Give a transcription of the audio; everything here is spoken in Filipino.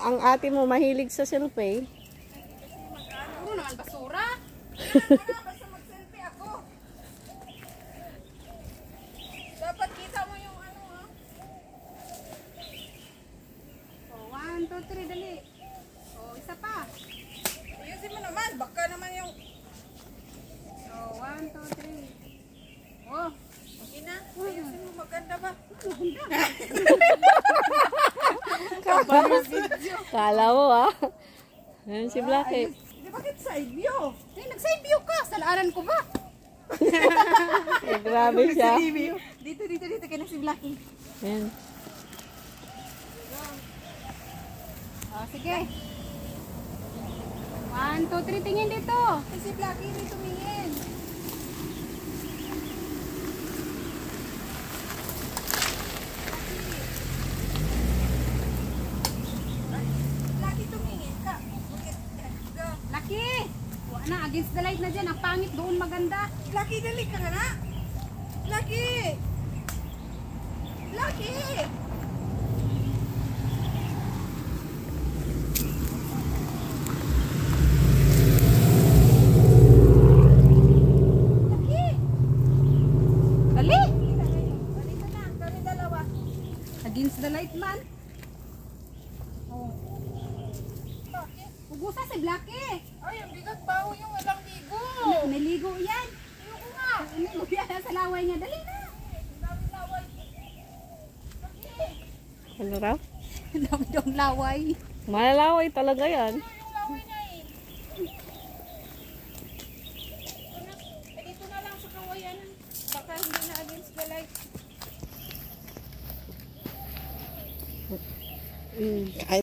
ang ate mo mahilig sa selfie. Puro naman basura. Basta mag-selfie ako. Dapat kita mo yung ano ha. Oh, 1, 2, 3, dali. Oh, isa pa. Ayusin mo naman. Baka naman yung... Oh, 1, 2, 3. Oh, Okay na? Ayusin mo. Maganda ba? Kala mo Ayan si Blackie. Di bakit side view? hey, nag-side view ka. Salaaran ko ba? Grabe siya. Dito kaya na si Blackie. Ayan. Oh, sige. 1, 2, 3, tingin dito. Si Blackie rin tumingin. Blackie tumingin ka. Go. Lucky! Wala na, against the light na dyan. Ang pangit doon maganda. Blackie, dali ka nga. Blackie! Blackie! Dali! Dali ka na. Kami dalawa. Against the light man. Oh. Bakit? Pugusa si Blackie. Ay, ang bigat pa ho yung walang ligo. Naligo yan. Ayoko nga. Naligo yan sa laway niya. Dali na. Ang dami laway. Blackie! Ano raw? Ang dami daw laway. Malalaway talaga yan. Yung laway niya eh. Dito na lang sa kawayanan. Baka hindi na against the light. Mm.